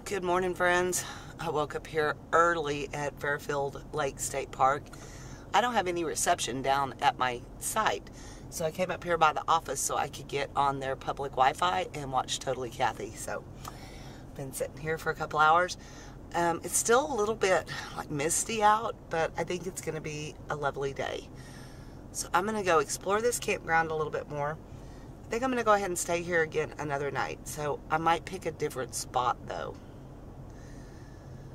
Good morning, friends. I woke up here early at Fairfield State Park. I don't have any reception down at my site, so I came up here by the office so I could get on their public Wi-Fi and watch Totally Kathy. So, been sitting here for a couple hours. It's still a little bit like misty out, but I think it's going to be a lovely day. So I'm going to go explore this campground a little bit more. I think I'm going to go ahead and stay here again another night. So I might pick a different spot though.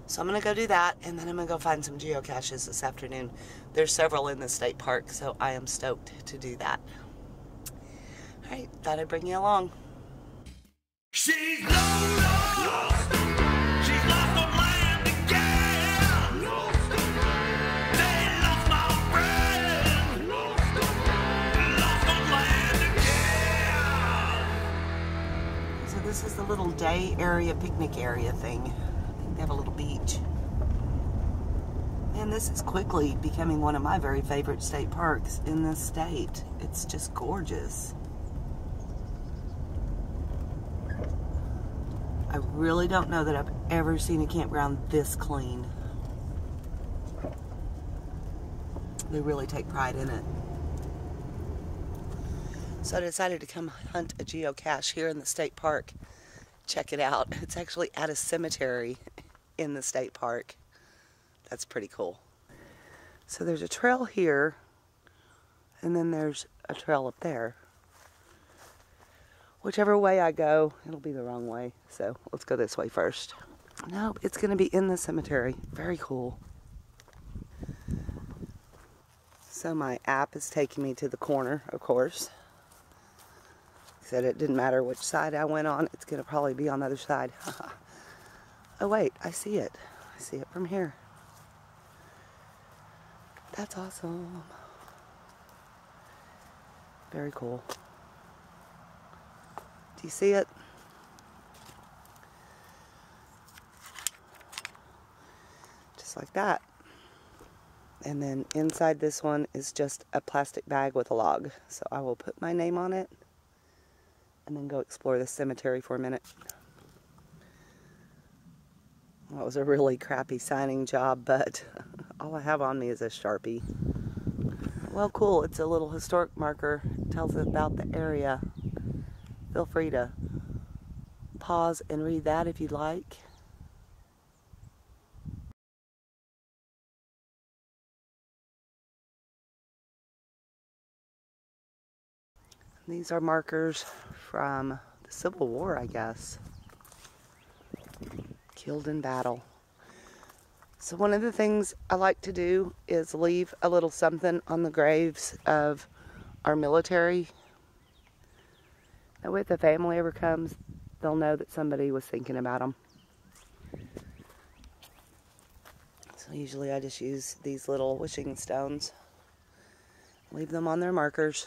So I'm going to go do that, and then I'm going to go find some geocaches this afternoon. There's several in the state park, so I am stoked to do that. Alright, thought I'd bring you along. She's Lola. She's lost on land again. They lost my friend. Lost on land again. So this is the little day area, picnic area thing. They have a little beach. And this is quickly becoming one of my very favorite state parks in this state. It's just gorgeous. I really don't know that I've ever seen a campground this clean. They really take pride in it. So I decided to come hunt a geocache here in the state park. Check it out. It's actually at a cemetery in the state park. That's pretty cool. So there's a trail here, and then there's a trail up there. Whichever way I go, it'll be the wrong way. So let's go this way first. Nope, it's going to be in the cemetery. Very cool. So my app is taking me to the corner, of course. Said it didn't matter which side I went on, it's going to probably be on the other side. Oh wait, I see it. I see it from here. That's awesome. Very cool. Do you see it? Just like that. And then inside this one is just a plastic bag with a log. So I will put my name on it and then go explore the cemetery for a minute. That was a really crappy signing job, but all I have on me is a Sharpie. Well, cool. It's a little historic marker. It tells us about the area. Feel free to pause and read that if you'd like. These are markers from the Civil War, I guess. Killed in battle. So one of the things I like to do is leave a little something on the graves of our military. That way if the family ever comes, they'll know that somebody was thinking about them. So usually I just use these little wishing stones. Leave them on their markers.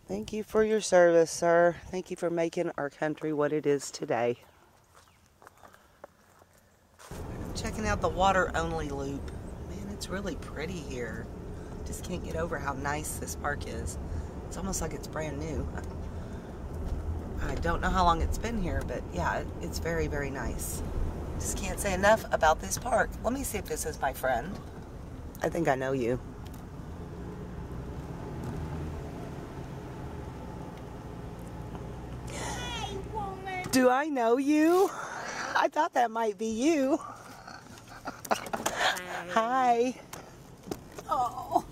Thank you for your service, sir. Thank you for making our country what it is today. Checking out the water-only loop. Man, it's really pretty here. Just can't get over how nice this park is. It's almost like it's brand new. I don't know how long it's been here, but yeah, it's very, very nice. Just can't say enough about this park. Let me see if this is my friend. I think I know you. Do I know you? I thought that might be you. Hi. Oh,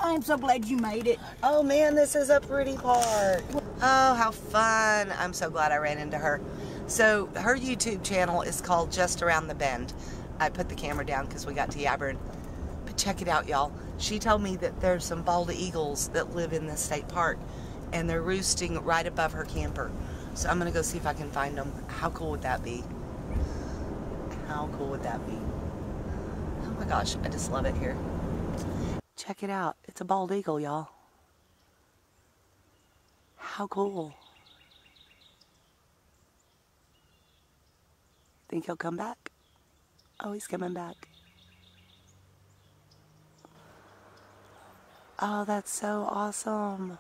I'm so glad you made it. Oh man, this is a pretty park. Oh, how fun. I'm so glad I ran into her. So her YouTube channel is called Just Around the Bend. I put the camera down because we got to yabbering. But check it out, y'all. She told me that there's some bald eagles that live in this state park, and they're roosting right above her camper. So I'm going to go see if I can find them. How cool would that be? How cool would that be? Oh my gosh, I just love it here. Check it out. It's a bald eagle, y'all. How cool. Think he'll come back? Oh, he's coming back. Oh, that's so awesome.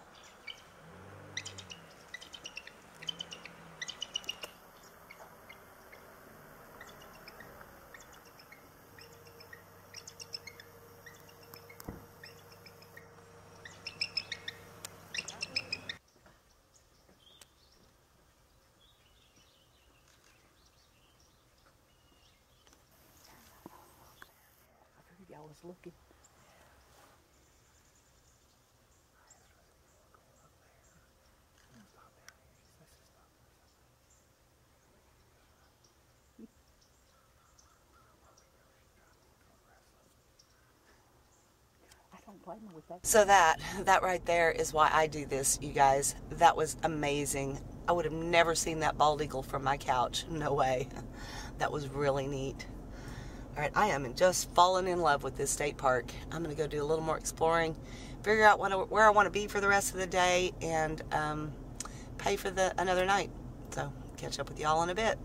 just looking. I don't blame her with that. So that right there is why I do this, you guys. That was amazing. I would have never seen that bald eagle from my couch. No way. That was really neat. All right, I am just falling in love with this state park. I'm going to go do a little more exploring, figure out where I want to be for the rest of the day, and pay for another night. So, catch up with y'all in a bit.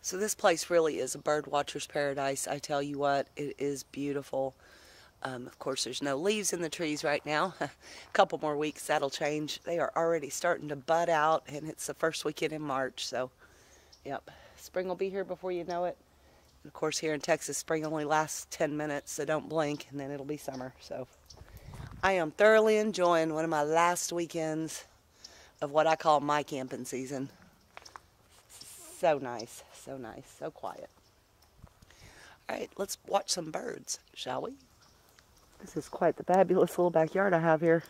So this place really is a bird watcher's paradise. I tell you what, it is beautiful. Of course, there's no leaves in the trees right now. A couple more weeks, that'll change. They are already starting to bud out, and it's the first weekend in March. So, yep, spring will be here before you know it. And of course, here in Texas, spring only lasts 10 minutes, so don't blink, and then it'll be summer. So, I am thoroughly enjoying one of my last weekends of what I call my camping season. So nice, so quiet. All right, let's watch some birds, shall we? This is quite the fabulous little backyard I have here.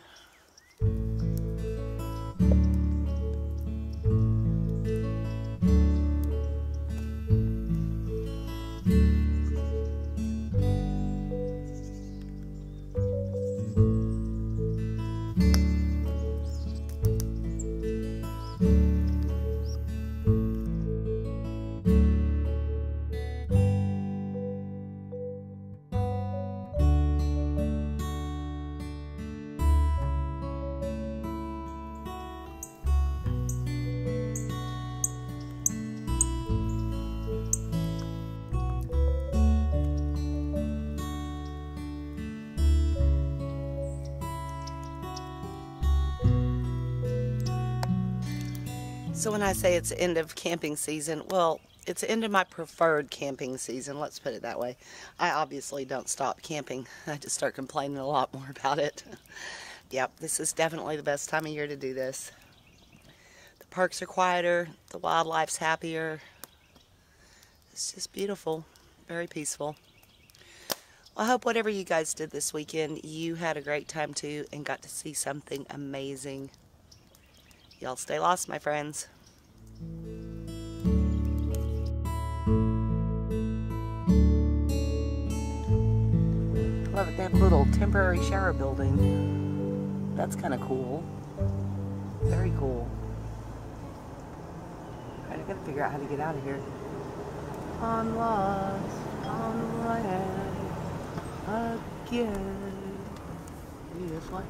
So when I say it's the end of camping season, well, it's the end of my preferred camping season, let's put it that way. I obviously don't stop camping. I just start complaining a lot more about it. Yep, this is definitely the best time of year to do this. The parks are quieter, the wildlife's happier. It's just beautiful, very peaceful. Well, I hope whatever you guys did this weekend, you had a great time too and got to see something amazing. Y'all stay lost, my friends. Love it, they have a little temporary shower building. That's kind of cool. Very cool. Alright, I gotta figure out how to get out of here. I'm lost on land again. Maybe this way.